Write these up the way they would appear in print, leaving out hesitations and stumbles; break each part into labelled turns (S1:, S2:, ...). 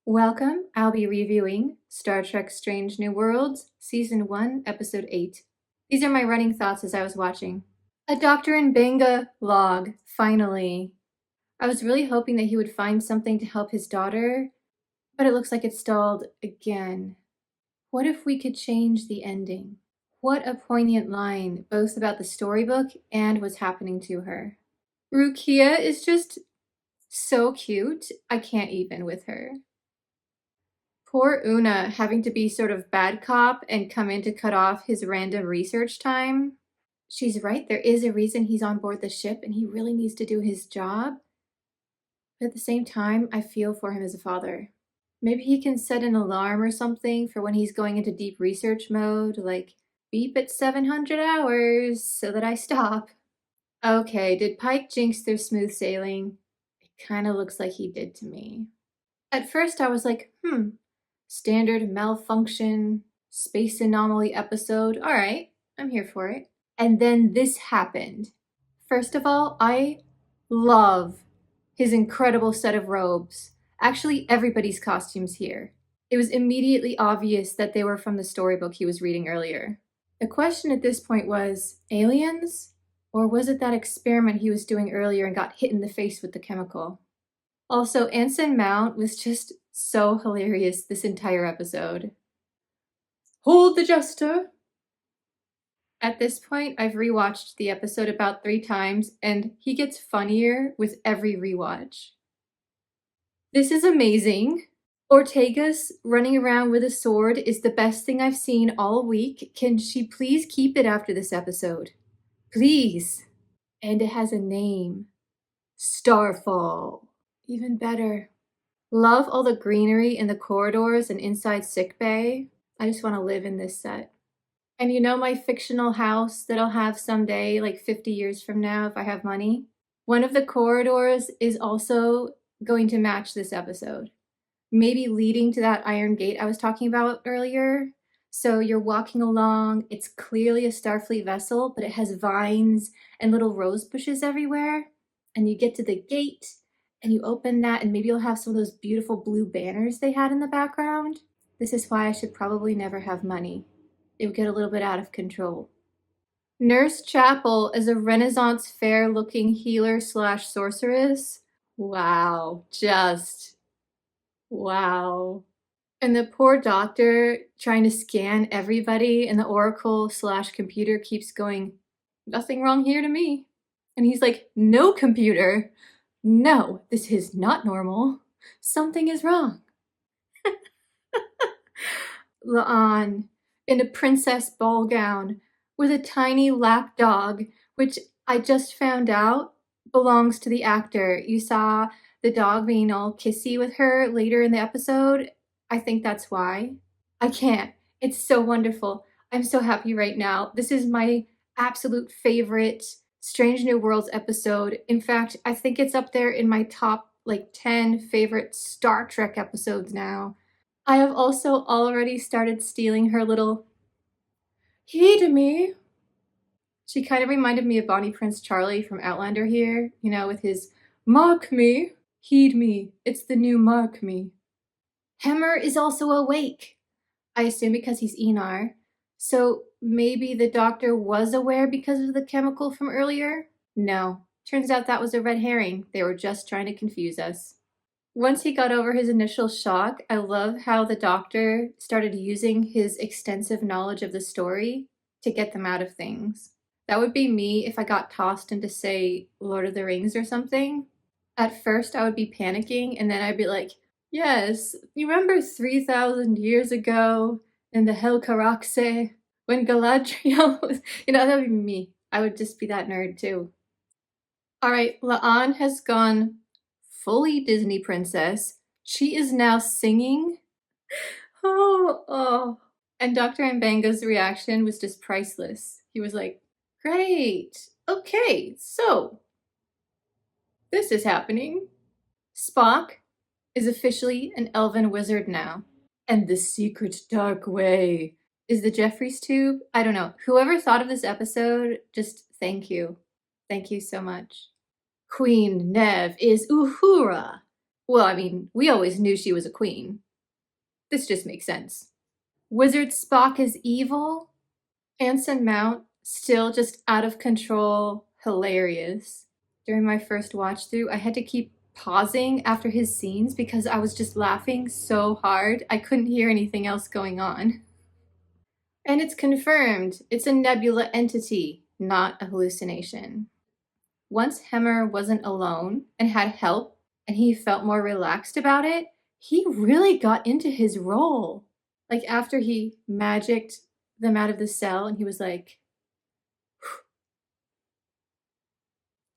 S1: Welcome. I'll be reviewing Star Trek Strange New Worlds, Season 1, Episode 8. These are my running thoughts as I was watching. A Dr. Mbenga log, finally. I was really hoping that he would find something to help his daughter, but it looks like it's stalled again. What if we could change the ending? What a poignant line, both about the storybook and what's happening to her. Rukia is just so cute. I can't even with her. Poor Una having to be sort of bad cop and come in to cut off his random research time. She's right, there is a reason he's on board the ship and he really needs to do his job. But at the same time, I feel for him as a father. Maybe he can set an alarm or something for when he's going into deep research mode, like beep at 700 hours so that I stop. Okay, did Pike jinx their smooth sailing? It kind of looks like he did to me. At first I was like, standard malfunction, space anomaly episode. All right, I'm here for it. And then this happened. First of all, I love his incredible set of robes. Actually, everybody's costumes here. It was immediately obvious that they were from the storybook he was reading earlier. The question at this point was, aliens? Or was it that experiment he was doing earlier and got hit in the face with the chemical? Also, Anson Mount was just so hilarious this entire episode. Hold the jester! At this point, I've rewatched the episode about 3 times, and he gets funnier with every rewatch. This is amazing. Ortega's running around with a sword is the best thing I've seen all week. Can she please keep it after this episode? Please. And it has a name. Starfall. Even better. Love all the greenery in the corridors and inside sickbay. I just want to live in this set. And you know my fictional house that I'll have someday, like 50 years from now if I have money? One of the corridors is also going to match this episode. Maybe leading to that iron gate I was talking about earlier. So you're walking along, it's clearly a Starfleet vessel, but it has vines and little rose bushes everywhere. And you get to the gate, and you open that, and maybe you'll have some of those beautiful blue banners they had in the background. This is why I should probably never have money. It would get a little bit out of control. Nurse Chapel is a Renaissance fair-looking healer/sorceress. Wow, just wow. And the poor doctor trying to scan everybody, and the Oracle/computer keeps going, nothing wrong here to me. And he's like, no, computer. No, this is not normal. Something is wrong. La'an, in a princess ball gown, with a tiny lap dog, which I just found out belongs to the actor. You saw the dog being all kissy with her later in the episode. I think that's why. I can't. It's so wonderful. I'm so happy right now. This is my absolute favorite Strange New Worlds episode. In fact, I think it's up there in my top 10 favorite Star Trek episodes now. I have also already started stealing her little heed me. She kind of reminded me of Bonnie Prince Charlie from Outlander here, you know, with his mark me, heed me, it's the new mark me. Hemmer is also awake. I assume because he's Enar. So maybe the doctor was aware because of the chemical from earlier? No. Turns out that was a red herring. They were just trying to confuse us. Once he got over his initial shock, I love how the doctor started using his extensive knowledge of the story to get them out of things. That would be me if I got tossed into, say, Lord of the Rings or something. At first, I would be panicking, and then I'd be like, yes, you remember 3,000 years ago in the Helcaraxe when Galadriel was, that would be me. I would just be that nerd too. All right, La'an has gone fully Disney princess. She is now singing. Oh. And Dr. Mbenga's reaction was just priceless. He was like, great. Okay, so this is happening. Spock is officially an elven wizard now. And the secret dark way is the Jeffries tube. I don't know. Whoever thought of this episode, just thank you. Thank you so much. Queen Nev is Uhura. Well, I mean, we always knew she was a queen. This just makes sense. Wizard Spock is evil? Anson Mount, still just out of control, hilarious. During my first watch through, I had to keep pausing after his scenes because I was just laughing so hard I couldn't hear anything else going on. And it's confirmed, it's a nebula entity, not a hallucination. Once Hemmer wasn't alone and had help and he felt more relaxed about it, he really got into his role. Like after he magicked them out of the cell and he was like,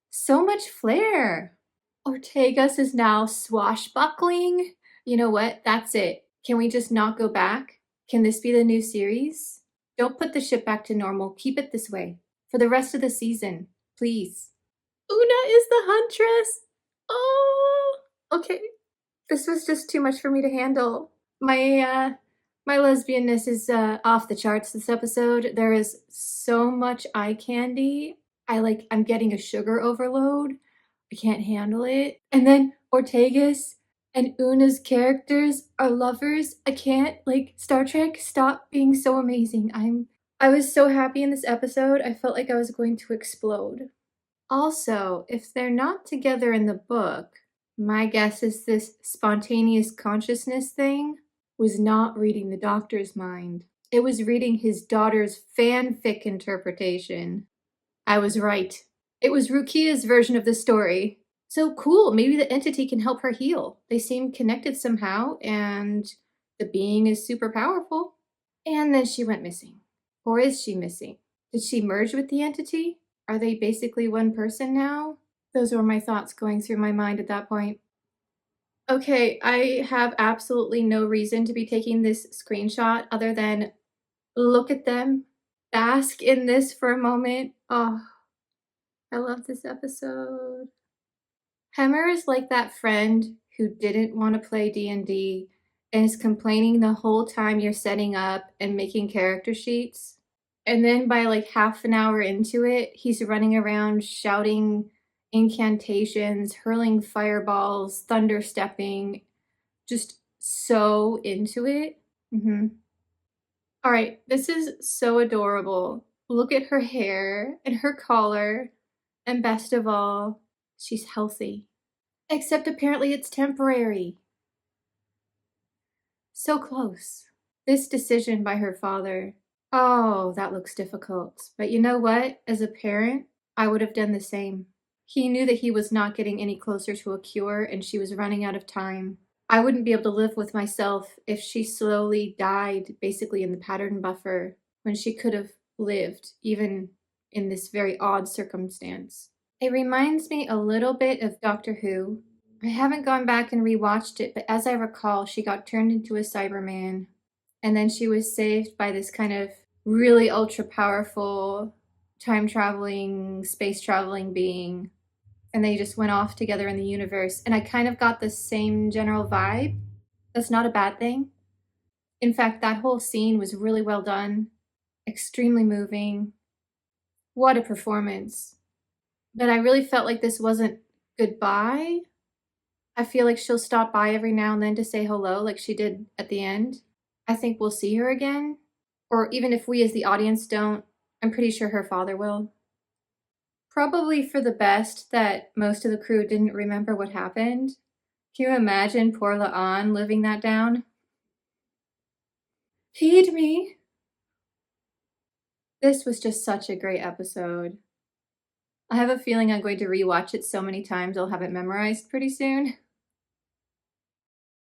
S1: so much flair. Ortegas is now swashbuckling. You know what? That's it. Can we just not go back? Can this be the new series? Don't put the ship back to normal. Keep it this way. For the rest of the season, please. Una is the huntress. Oh, okay. This was just too much for me to handle. My lesbianness is off the charts this episode. There is so much eye candy. I'm getting a sugar overload. I can't handle it. And then Ortegas and Una's characters are lovers. I can't, Star Trek, stop being so amazing. I was so happy in this episode. I felt like I was going to explode. Also, if they're not together in the book, my guess is this spontaneous consciousness thing was not reading the Doctor's mind. It was reading his daughter's fanfic interpretation. I was right. It was Rukia's version of the story. So cool, maybe the entity can help her heal. They seem connected somehow, and the being is super powerful. And then she went missing. Or is she missing? Did she merge with the entity? Are they basically one person now? Those were my thoughts going through my mind at that point. Okay, I have absolutely no reason to be taking this screenshot other than look at them, bask in this for a moment. Oh, I love this episode. Hemmer is like that friend who didn't want to play D&D and is complaining the whole time you're setting up and making character sheets. And then by half an hour into it, he's running around shouting incantations, hurling fireballs, thunder stepping, just so into it. All right, this is so adorable. Look at her hair and her collar. And best of all, she's healthy. Except apparently it's temporary. So close. This decision by her father. Oh, that looks difficult. But you know what? As a parent, I would have done the same. He knew that he was not getting any closer to a cure and she was running out of time. I wouldn't be able to live with myself if she slowly died, basically in the pattern buffer, when she could have lived, even in this very odd circumstance. It reminds me a little bit of Doctor Who. I haven't gone back and rewatched it, but as I recall, she got turned into a Cyberman. And then she was saved by this kind of really ultra powerful time traveling, space traveling being. And they just went off together in the universe. And I kind of got the same general vibe. That's not a bad thing. In fact, that whole scene was really well done. Extremely moving. What a performance. But I really felt like this wasn't goodbye. I feel like she'll stop by every now and then to say hello like she did at the end. I think we'll see her again. Or even if we as the audience don't, I'm pretty sure her father will. Probably for the best that most of the crew didn't remember what happened. Can you imagine poor La'an living that down? Feed me. This was just such a great episode. I have a feeling I'm going to rewatch it so many times I'll have it memorized pretty soon.